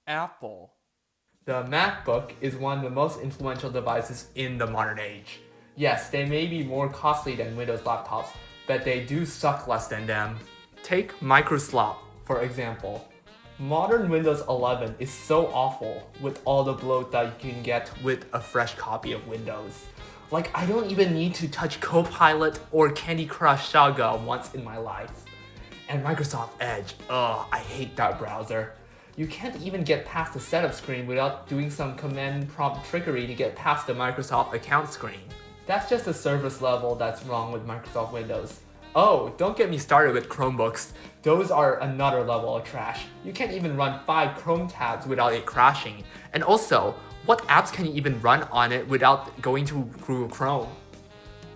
Apple. The MacBook is one of the most influential devices in the modern age. Yes, they may be more costly than Windows laptops, but they do suck less than them. Take Microsoft, for example. Modern Windows 11 is so awful with all the bloat that you can get with a fresh copy of Windows. Like, I don't even need to touch Copilot or Candy Crush Saga once in my life. And Microsoft Edge, ugh, I hate that browser. You can't even get past the setup screen without doing some command prompt trickery to get past the Microsoft account screen. That's just the service level that's wrong with Microsoft Windows. Oh, don't get me started with Chromebooks. Those are another level of trash. You can't even run 5 Chrome tabs without it crashing. And also, what apps can you even run on it without going to Google Chrome?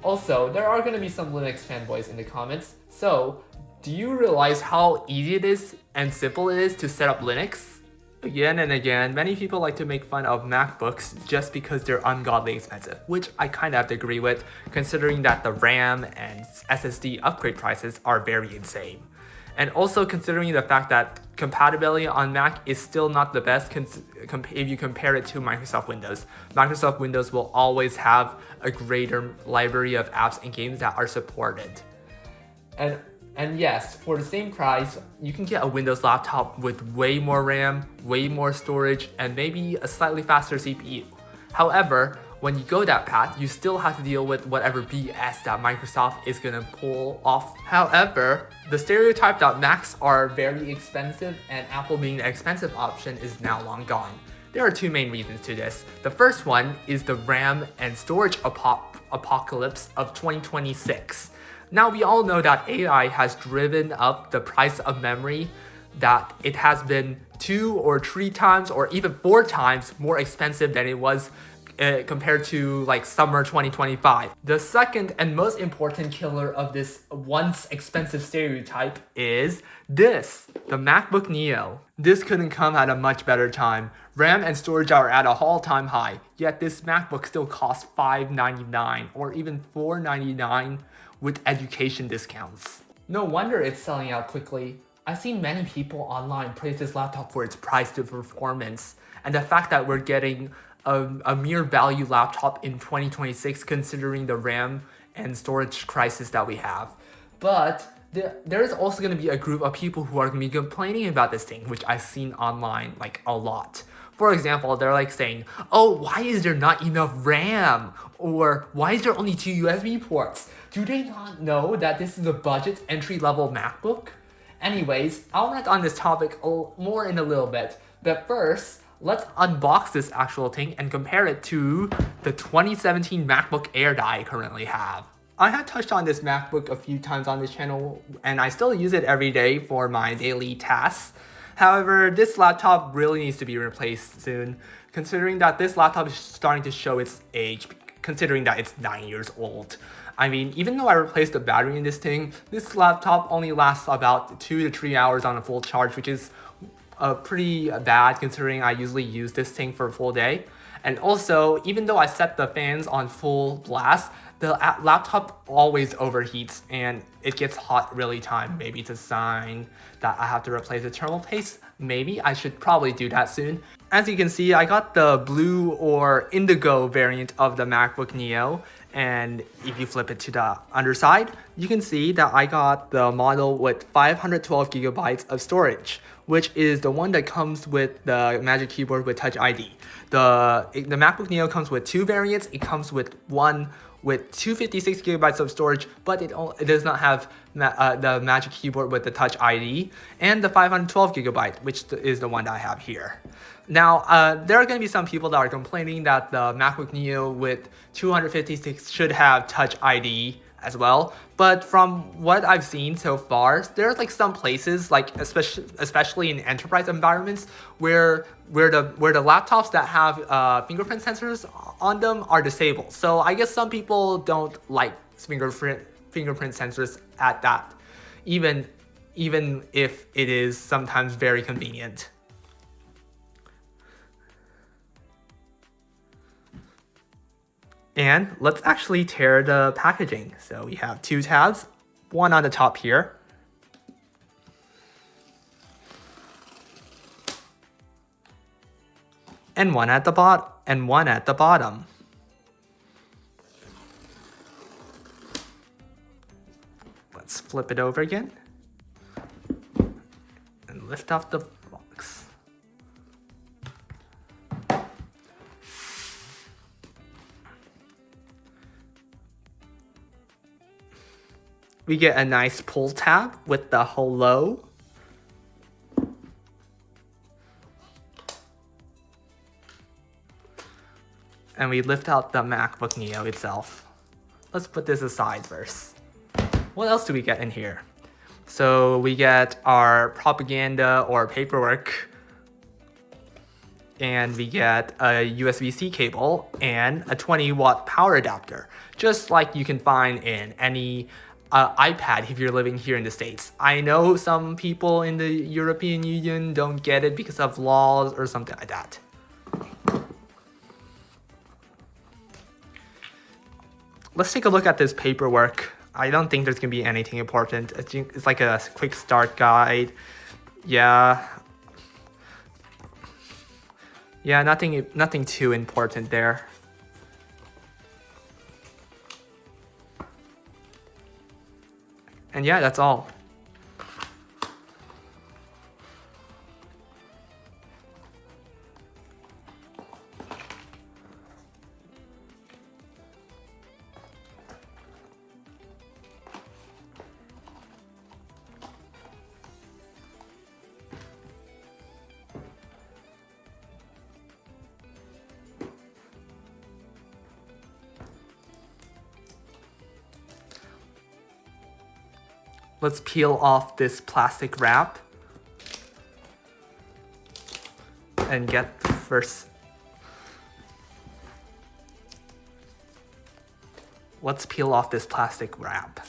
Also, there are going to be some Linux fanboys in the comments, so do you realize how easy it is and simple it is to set up Linux? Again and again, many people like to make fun of MacBooks just because they're ungodly expensive, which I kind of have to agree with, considering that the RAM and SSD upgrade prices are very insane. And also considering the fact that compatibility on Mac is still not the best if you compare it to Microsoft Windows. Microsoft Windows will always have a greater library of apps and games that are supported. And yes, for the same price, you can get a Windows laptop with way more RAM, way more storage, and maybe a slightly faster CPU. However, when you go that path, you still have to deal with whatever BS that Microsoft is gonna pull off. However, the stereotype that Macs are very expensive and Apple being the expensive option is now long gone. There are two main reasons to this. The first one is the RAM and storage apocalypse of 2026. Now we all know that AI has driven up the price of memory, that it has been 2 or 3 times or even 4 times more expensive than it was compared to like summer 2025. The second and most important killer of this once expensive stereotype is this, the MacBook Neo. This couldn't come at a much better time. RAM and storage are at a all-time high, yet this MacBook still costs $599 or even $499 with education discounts. No wonder it's selling out quickly. I've seen many people online praise this laptop for its price to performance, and the fact that we're getting a mere value laptop in 2026 considering the RAM and storage crisis that we have. But there is also going to be a group of people who are going to be complaining about this thing, which I've seen online like a lot. For example, they're like saying, oh, why is there not enough RAM? Or why is there only 2 USB ports? Do they not know that this is a budget entry-level MacBook? Anyways, I'll rant on this topic more in a little bit. But first, let's unbox this actual thing and compare it to the 2017 MacBook Air that I currently have. I had touched on this MacBook a few times on this channel, and I still use it every day for my daily tasks. However, this laptop really needs to be replaced soon, considering that this laptop is starting to show its age, considering that it's 9 years old. I mean, even though I replaced the battery in this thing, this laptop only lasts about 2 to 3 hours on a full charge, which is pretty bad considering I usually use this thing for a full day. And also, even though I set the fans on full blast, the laptop always overheats and it gets hot really time. Maybe it's a sign that I have to replace the thermal paste. Maybe I should probably do that soon. As you can see, I got the blue or indigo variant of the MacBook Neo. And if you flip it to the underside, you can see that I got the model with 512 gigabytes of storage, which is the one that comes with the Magic Keyboard with Touch ID. The MacBook Neo comes with 2 variants. It comes with one with 256 gigabytes of storage, but it does not have the Magic Keyboard with the Touch ID, and the 512 gigabyte, which is the one that I have here. Now, there are going to be some people that are complaining that the MacBook Neo with 256 should have Touch ID as well, but from what I've seen so far, there's like some places, like especially in enterprise environments, where the laptops that have fingerprint sensors on them are disabled. So I guess some people don't like fingerprint sensors at that, even if it is sometimes very convenient. And let's actually tear the packaging. So we have 2 tabs, one on the top here. and one at the bottom. Let's flip it over again and lift off the box. We get a nice pull tab with the hello. And we lift out the MacBook Neo itself. Let's put this aside first. What else do we get in here? So we get our propaganda or paperwork, and we get a USB-C cable and a 20-watt power adapter, just like you can find in any iPad if you're living here in the States. I know some people in the European Union don't get it because of laws or something like that. Let's take a look at this paperwork. I don't think there's gonna be anything important. I think it's like a quick start guide. Yeah, nothing too important there. And yeah, that's all. Let's peel off this plastic wrap and get first. Let's peel off this plastic wrap.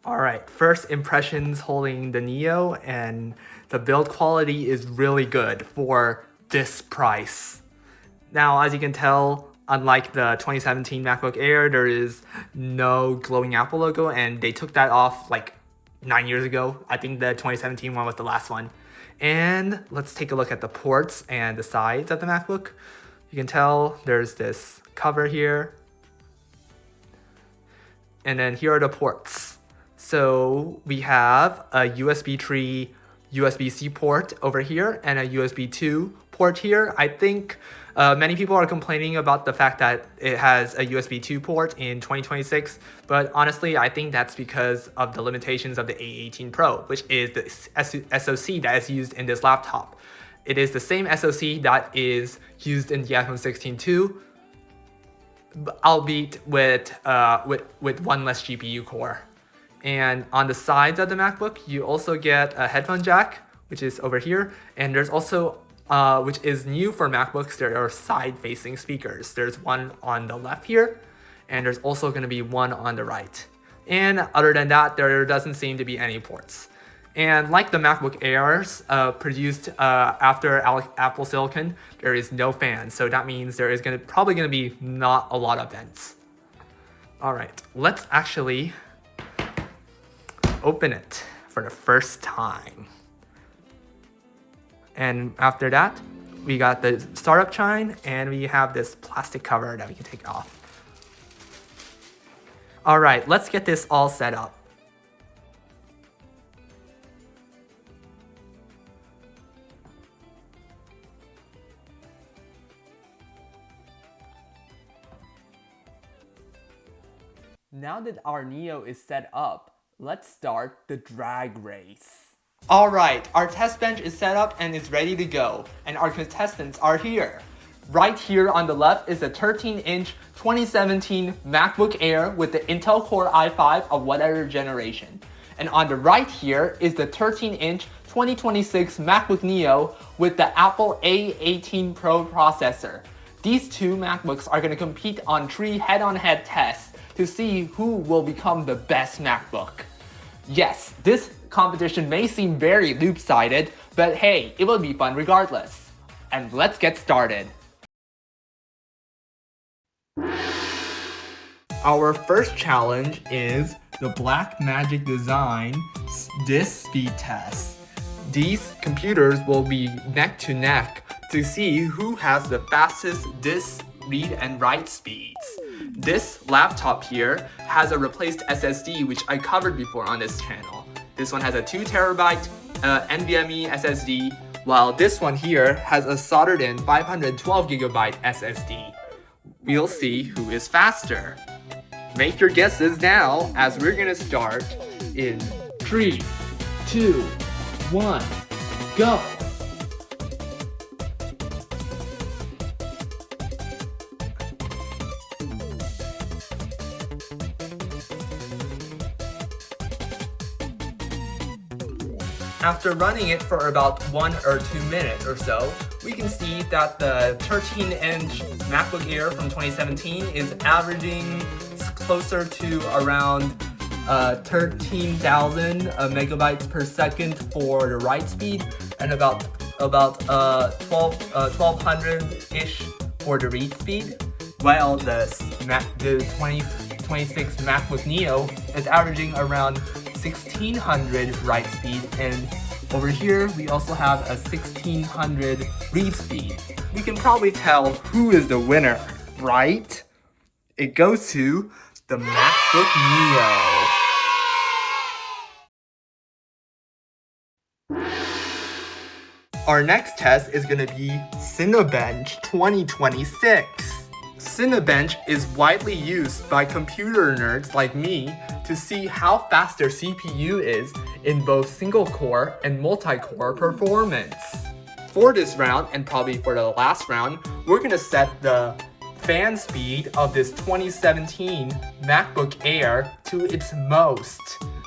Alright, first impressions holding the Neo, and the build quality is really good for this price. Now, as you can tell, unlike the 2017 MacBook Air, there is no glowing Apple logo, and they took that off like 9 years ago. I think the 2017 one was the last one. And let's take a look at the ports and the sides of the MacBook. You can tell there's this cover here. And then here are the ports. So we have a USB 3 USB-C port over here and a USB 2 port here. I think many people are complaining about the fact that it has a USB 2 port in 2026, but honestly, I think that's because of the limitations of the A18 Pro, which is the SoC that is used in this laptop. It is the same SoC that is used in the iPhone 16 too, albeit with one less GPU core. And on the sides of the MacBook, you also get a headphone jack, which is over here. And there's also, which is new for MacBooks, there are side-facing speakers. There's one on the left here, and there's also going to be one on the right. And other than that, there doesn't seem to be any ports. And like the MacBook Airs produced after Apple Silicon, there is no fan. So that means there is probably going to be not a lot of vents. All right, let's actually open it for the first time. And after that, we got the startup chime, and we have this plastic cover that we can take off. All right, let's get this all set up. Now that our Neo is set up, let's start the drag race. Alright, our test bench is set up and is ready to go, and our contestants are here. Right here on the left is a 13-inch 2017 MacBook Air with the Intel Core i5 of whatever generation. And on the right here is the 13-inch 2026 MacBook Neo with the Apple A18 Pro processor. These two MacBooks are going to compete on 3 head-on-head tests to see who will become the best MacBook. Yes, this competition may seem very loop-sided, but hey, it will be fun regardless. And let's get started. Our first challenge is the Blackmagic Design disk speed test. These computers will be neck to neck to see who has the fastest disk read and write speeds. This laptop here has a replaced SSD, which I covered before on this channel. This one has a 2TB NVMe SSD, while this one here has a soldered in 512GB SSD. We'll see who is faster. Make your guesses now as we're gonna start in 3, 2, 1, go! After running it for about 1 or 2 minutes or so, we can see that the 13-inch MacBook Air from 2017 is averaging closer to around 13,000 megabytes per second for the write speed and about 1200-ish for the read speed, while the 2026 MacBook Neo is averaging around 1600 write speed, and over here we also have a 1600 read speed. We can probably tell who is the winner, right? It goes to the MacBook Neo. Our next test is going to be Cinebench 2026. Cinebench is widely used by computer nerds like me to see how fast their CPU is in both single-core and multi-core performance. For this round, and probably for the last round, we're going to set the fan speed of this 2017 MacBook Air to its most,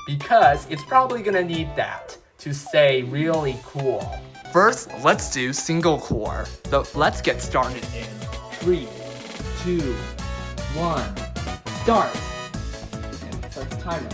because it's probably going to need that to stay really cool. First, let's do single-core. So let's get started in 3, 2, 1, start! And start the timer.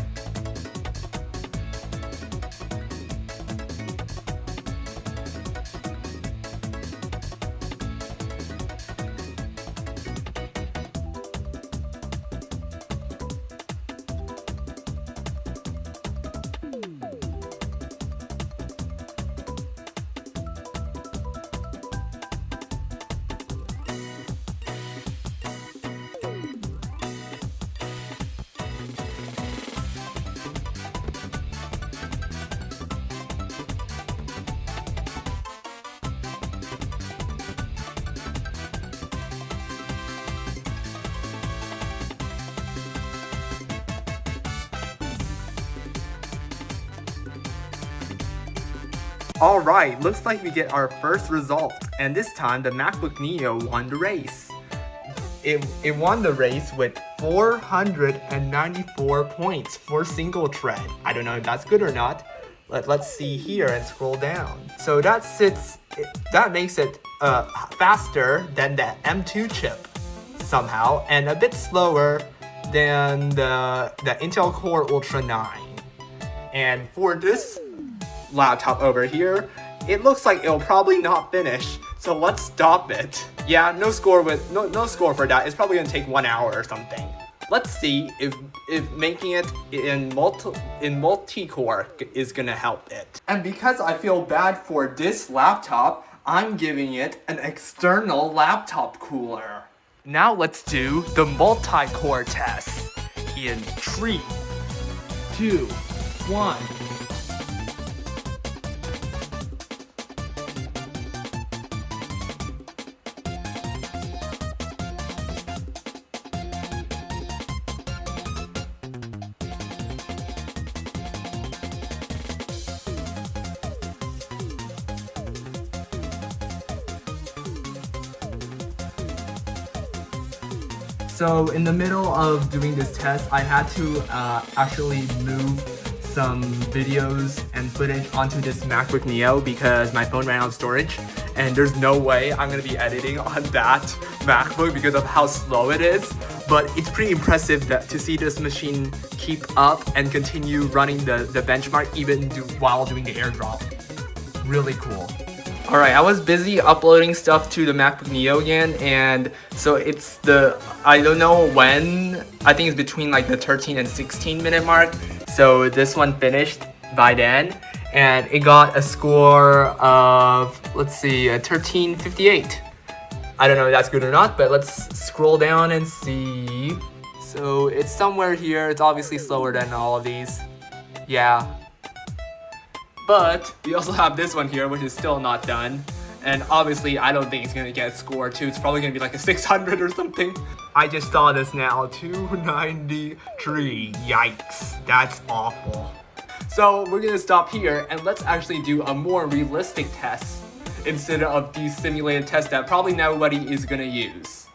Alright, looks like we get our first result, and this time the MacBook Neo won the race. It won the race with 494 points for single thread. I don't know if that's good or not. Let's see here and scroll down. So that makes it faster than the M2 chip somehow, and a bit slower than the Intel Core Ultra 9. And for this laptop over here, it looks like it'll probably not finish, so let's stop it. Yeah, no score for that. It's probably gonna take 1 hour or something. Let's see if making it in multi-core is gonna help it. And because I feel bad for this laptop, I'm giving it an external laptop cooler. Now let's do the multi-core test in 3, 2, 1. So in the middle of doing this test, I had to actually move some videos and footage onto this MacBook Neo because my phone ran out of storage, and there's no way I'm gonna be editing on that MacBook because of how slow it is. But it's pretty impressive to see this machine keep up and continue running the benchmark even while doing the airdrop. Really cool. Alright, I was busy uploading stuff to the MacBook Neo again, and so it's I don't know when, I think it's between like the 13 and 16 minute mark. So this one finished by then, and it got a score of, let's see, a 1358. I don't know if that's good or not, but let's scroll down and see. So it's somewhere here. It's obviously slower than all of these. Yeah. But we also have this one here, which is still not done. And obviously, I don't think it's gonna get a score too. It's probably gonna be like a 600 or something. I just saw this now, 293. Yikes, that's awful. So we're gonna stop here and let's actually do a more realistic test instead of these simulated tests that probably nobody is gonna use.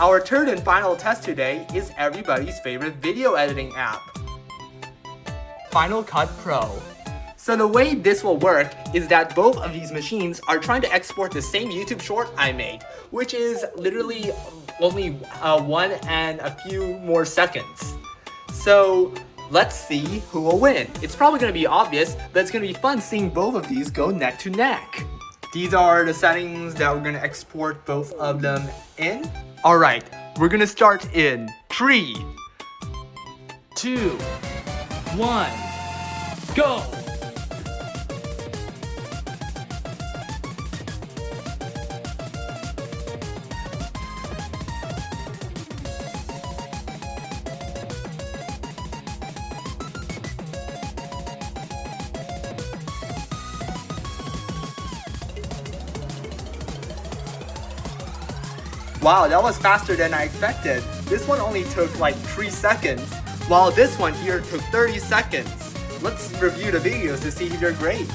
Our third and final test today is everybody's favorite video editing app, Final Cut Pro. So the way this will work is that both of these machines are trying to export the same YouTube short I made, which is literally only 1 and a few more seconds. So let's see who will win. It's probably going to be obvious, but it's going to be fun seeing both of these go neck to neck. These are the settings that we're going to export both of them in. Alright, we're going to start in 3, 2, 1, go! Wow, that was faster than I expected. This one only took like 3 seconds, while this one here took 30 seconds. Let's review the videos to see if they're great.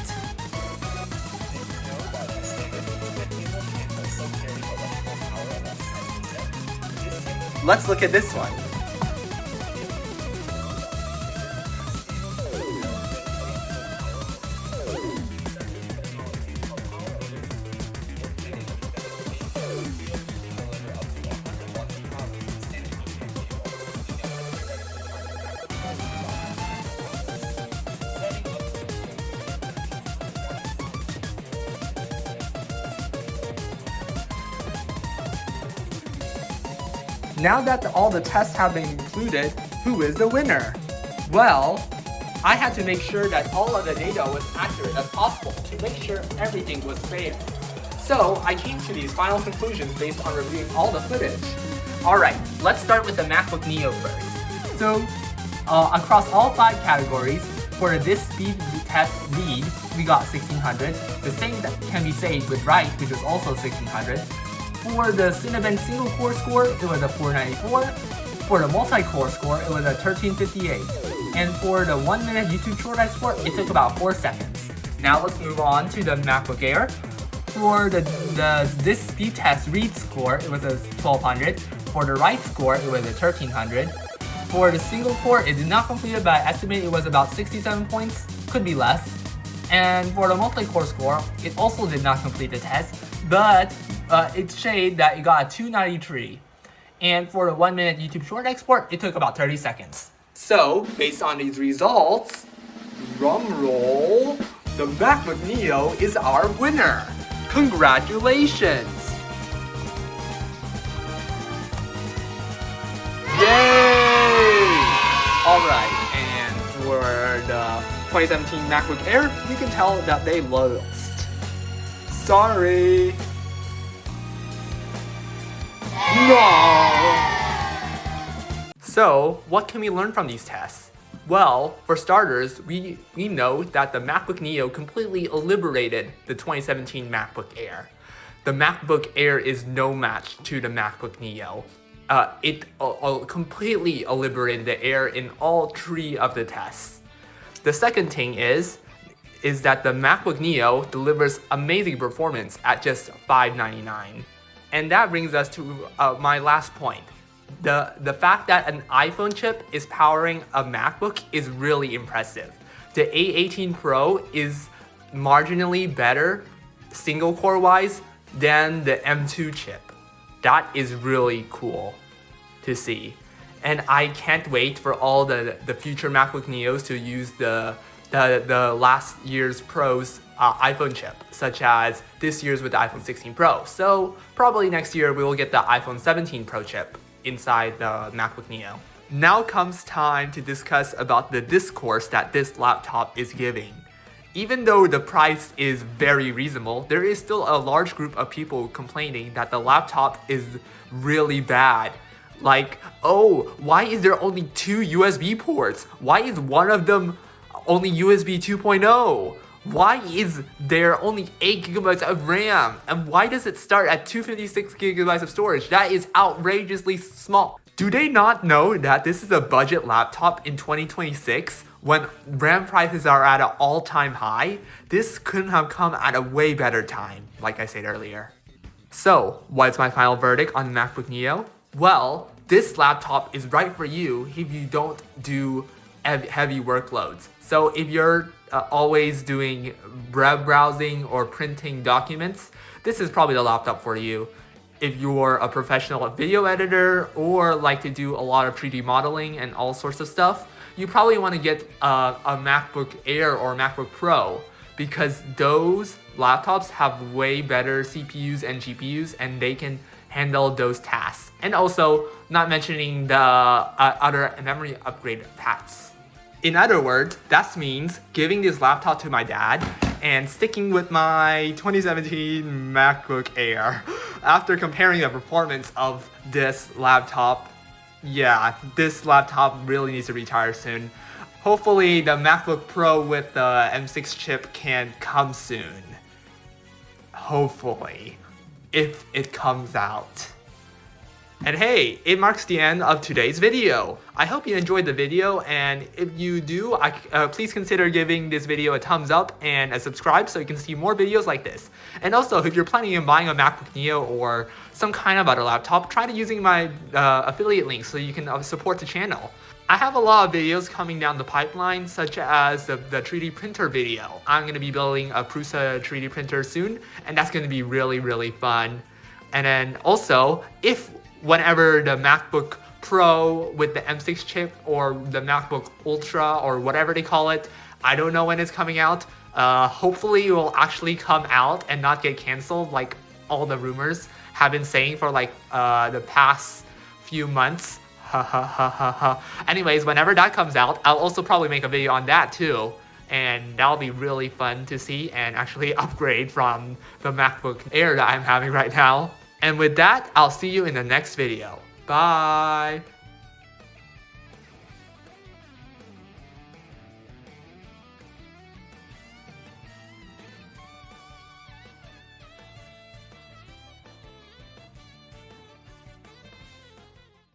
Let's look at this one. Now that all the tests have been included, who is the winner? Well, I had to make sure that all of the data was accurate as possible to make sure everything was fair. So I came to these final conclusions based on reviewing all the footage. Alright, let's start with the MacBook Neo first. So, across all 5 categories, for this speed test read, we got 1600. The same that can be said with write, which was also 1600. For the Cinnamon single core score, it was a 494. For the multi-core score, it was a 1358. And for the 1 minute YouTube short I score, it took about 4 seconds. Now let's move on to the MacBook Air. For this speed test read score, it was a 1200. For the write score, it was a 1300. For the single core, it did not complete it, but I estimate it was about 67 points, could be less. And for the multi-core score, it also did not complete the test, but it showed that it got a 293. And for the 1 minute YouTube short export, it took about 30 seconds. So, based on these results, drum roll, the MacBook Neo is our winner. Congratulations! Yay! Alright, and for the 2017 MacBook Air, you can tell that they lost. Sorry! No! So, what can we learn from these tests? Well, for starters, we know that the MacBook Neo completely obliterated the 2017 MacBook Air. The MacBook Air is no match to the MacBook Neo. It completely obliterated the Air in all 3 of the tests. The second thing is that the MacBook Neo delivers amazing performance at just $599. And that brings us to my last point. The fact that an iPhone chip is powering a MacBook is really impressive. The A18 Pro is marginally better single core wise than the M2 chip. That is really cool to see. And I can't wait for all the future MacBook Neos to use the last year's Pro's iPhone chip, such as this year's with the iPhone 16 Pro. So probably next year we will get the iPhone 17 Pro chip inside the MacBook Neo. Now comes time to discuss about the discourse that this laptop is giving. Even though the price is very reasonable, there is still a large group of people complaining that the laptop is really bad. Like, oh, why is there only 2 USB ports? Why is one of them only USB 2.0? Why is there only 8 gigabytes of RAM? And why does it start at 256 gigabytes of storage? That is outrageously small. Do they not know that this is a budget laptop in 2026 when RAM prices are at an all-time high? This couldn't have come at a way better time, like I said earlier. So, what's my final verdict on the MacBook Neo? Well, this laptop is right for you if you don't do heavy workloads. So if you're always doing web browsing or printing documents, this is probably the laptop for you. If you're a professional video editor or like to do a lot of 3D modeling and all sorts of stuff, you probably want to get a MacBook Air or MacBook Pro, because those laptops have way better CPUs and GPUs and they can handle those tasks. And also, not mentioning the other memory upgrade paths. In other words, that means giving this laptop to my dad and sticking with my 2017 MacBook Air. After comparing the performance of this laptop, yeah, this laptop really needs to retire soon. Hopefully the MacBook Pro with the M6 chip can come soon. Hopefully, if it comes out. And hey, it marks the end of today's video. I hope you enjoyed the video, and if you do, please consider giving this video a thumbs up and a subscribe so you can see more videos like this. And also, if you're planning on buying a MacBook Neo or some kind of other laptop, try to using my affiliate link so you can support the channel. I have a lot of videos coming down the pipeline, such as the 3D printer video. I'm going to be building a Prusa 3D printer soon, and that's going to be really, really fun. And then also, whenever the MacBook Pro with the M6 chip or the MacBook Ultra or whatever they call it, I don't know when it's coming out. Hopefully it will actually come out and not get canceled like all the rumors have been saying for like the past few months. Anyways, whenever that comes out, I'll also probably make a video on that too. And that'll be really fun to see and actually upgrade from the MacBook Air that I'm having right now. And with that, I'll see you in the next video. Bye!